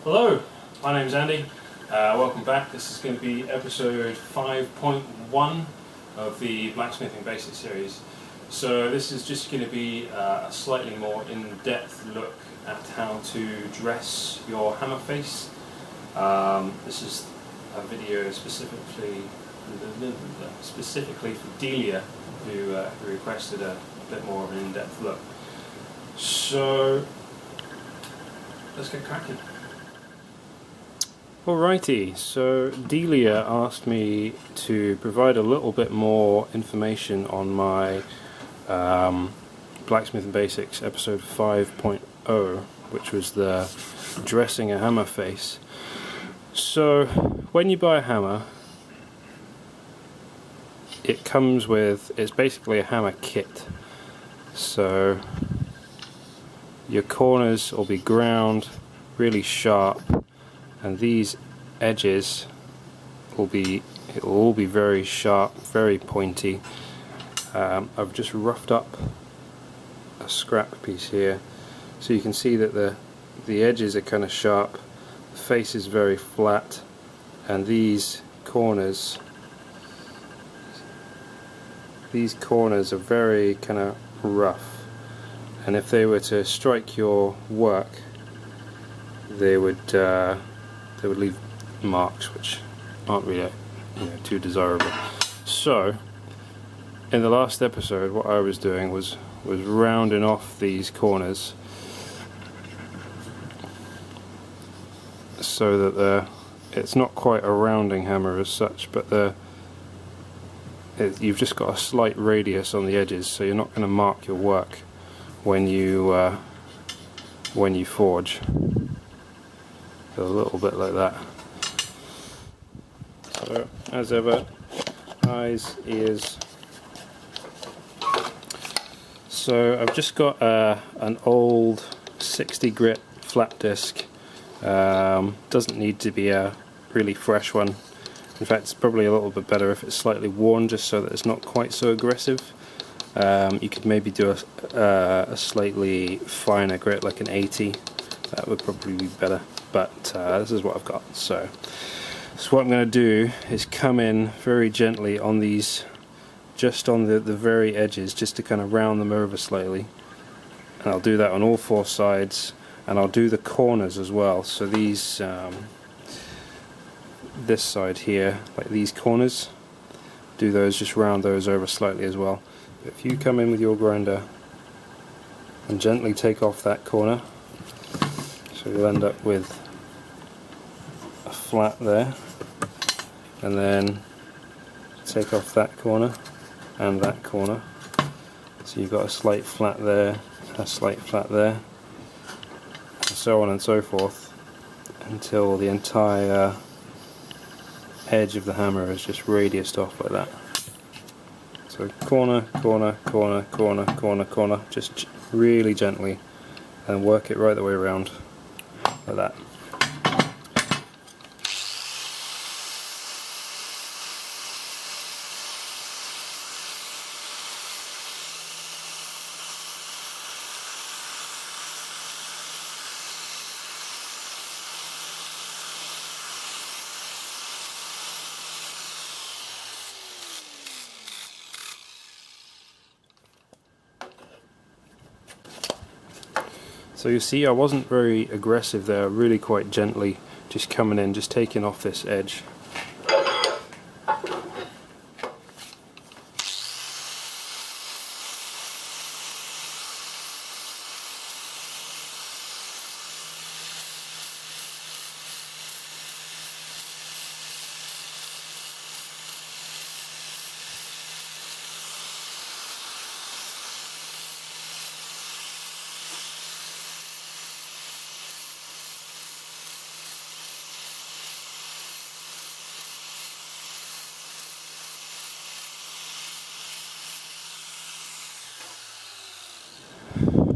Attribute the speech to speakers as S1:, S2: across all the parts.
S1: Hello, my name's Andy. Welcome back. This is going to be episode 5.1 of the Blacksmithing Basics series. So this is just going to be a slightly more in-depth look at how to dress your hammer face. This is a video specifically for Delia, who requested a bit more of an in-depth look. So let's get cracking. Alrighty, so Delia asked me to provide a little bit more information on my Blacksmithing Basics episode 5.0, which was the dressing a hammer face. So when you buy a hammer, it comes with, it's basically a hammer kit. So your corners will be ground really sharp, and these edges will all be very sharp, very pointy. I've just roughed up a scrap piece here, so you can see that the edges are kind of sharp, the face is very flat, and these corners are very kind of rough, and if they were to strike your work, they would leave marks which aren't really too desirable. So in the last episode, what I was doing was rounding off these corners so that it's not quite a rounding hammer as such, but you've just got a slight radius on the edges, so you're not going to mark your work when you forge. A little bit like that. So as ever, eyes, ears. So I've just got an old 60 grit flat disc. Doesn't need to be a really fresh one. In fact, it's probably a little bit better if it's slightly worn, just so that it's not quite so aggressive. You could maybe do a slightly finer grit, like an 80. That would probably be better. But this is what I've got. So what I'm going to do is come in very gently on these, just on the very edges, just to kind of round them over slightly. And I'll do that on all four sides, and I'll do the corners as well. So these, this side here, like these corners, do those, just round those over slightly as well. But if you come in with your grinder and gently take off that corner, so you'll end up with a flat there, and then take off that corner and that corner, so you've got a slight flat there, a slight flat there, and so on and so forth until the entire edge of the hammer is just radiused off like that. So corner, corner, corner, corner, corner, corner, just really gently, and work it right the way around like that. So you see, I wasn't very aggressive there, really quite gently, just coming in, just taking off this edge.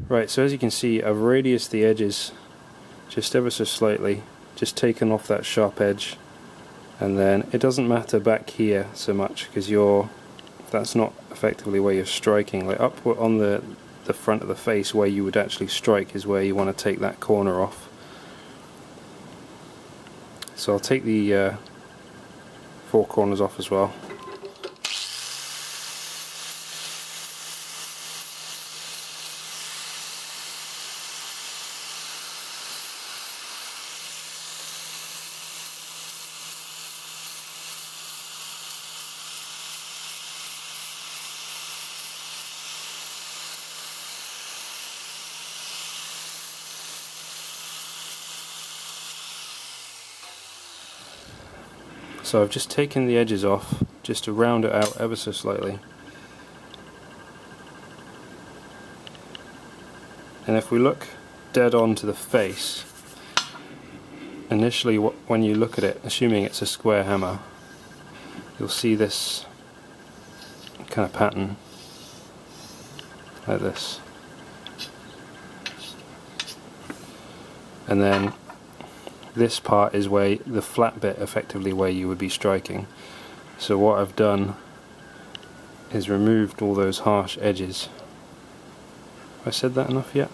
S1: Right, so as you can see, I've radiused the edges just ever so slightly, just taken off that sharp edge, and then it doesn't matter back here so much because that's not effectively where you're striking. Like up on the front of the face, where you would actually strike is where you want to take that corner off. So I'll take the 4 corners off as well. So I've just taken the edges off just to round it out ever so slightly. And if we look dead on to the face, initially when you look at it, assuming it's a square hammer, you'll see this kind of pattern like this. And then this part is where the flat bit, effectively where you would be striking. So what I've done is removed all those harsh edges. Have I said that enough yet?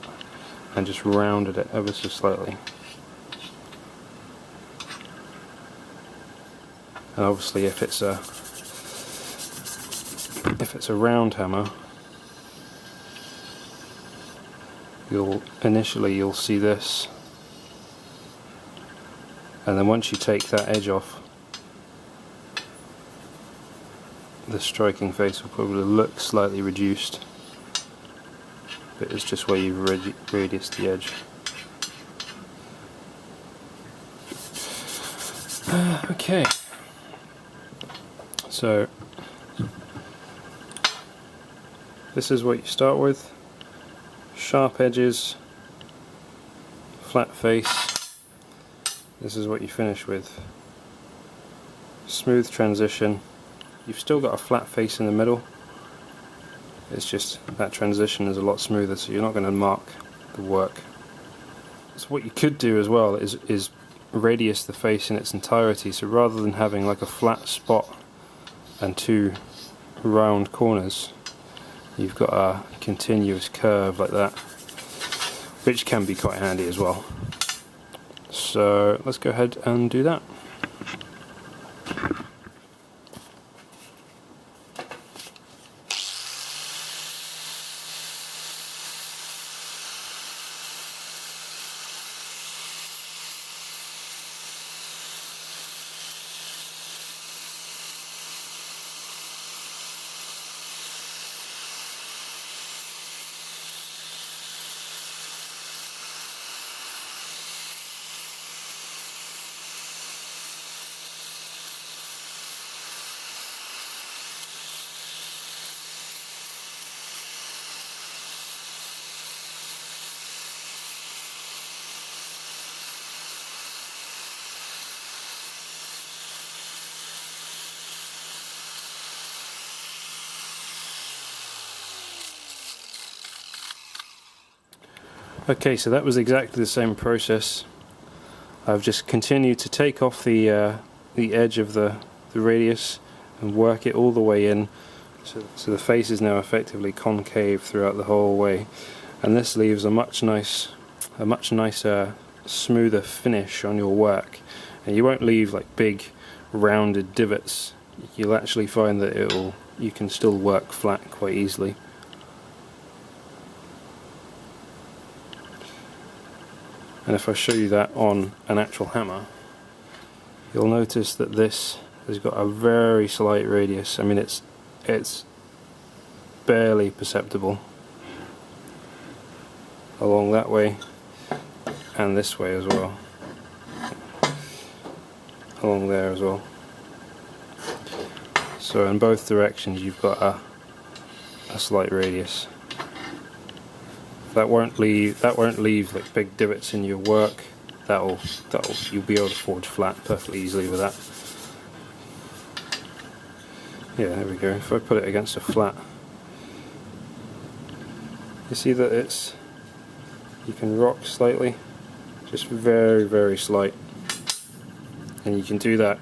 S1: And just rounded it ever so slightly. And obviously if it's a round hammer, you'll see this. And then once you take that edge off, the striking face will probably look slightly reduced, but it's just where you've radiused the edge. Okay, so this is what you start with: sharp edges, flat face. This is what you finish with. Smooth transition. You've still got a flat face in the middle. It's just that transition is a lot smoother, so you're not going to mark the work. So what you could do as well is radius the face in its entirety. So rather than having like a flat spot and 2 round corners, you've got a continuous curve like that, which can be quite handy as well. So let's go ahead and do that. Okay, so that was exactly the same process. I've just continued to take off the edge of the radius and work it all the way in, so the face is now effectively concave throughout the whole way, and this leaves a much nicer, smoother finish on your work, and you won't leave like big rounded divots. You'll actually find that you can still work flat quite easily. And if I show you that on an actual hammer, you'll notice that this has got a very slight radius. I mean, it's barely perceptible along that way and this way as well, along there as well. So in both directions you've got a slight radius. That won't leave like big divots in your work. That'll you'll be able to forge flat perfectly easily with that. Yeah, there we go. If I put it against a flat, you see that you can rock slightly, just very, very slight, and you can do that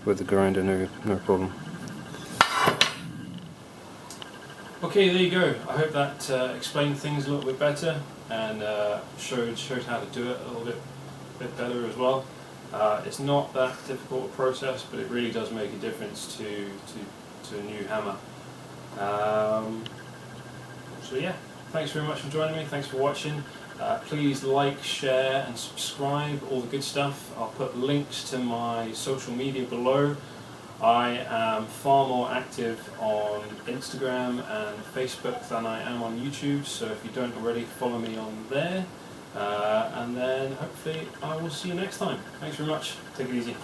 S1: with the grinder, no problem. Okay, there you go. I hope that explained things a little bit better and showed how to do it a little bit better as well. It's not that difficult a process, but it really does make a difference to a new hammer. So yeah, thanks very much for joining me, thanks for watching. Please like, share and subscribe, all the good stuff. I'll put links to my social media below. I am far more active on Instagram and Facebook than I am on YouTube, so if you don't already, follow me on there. And then hopefully I will see you next time. Thanks very much. Take it easy.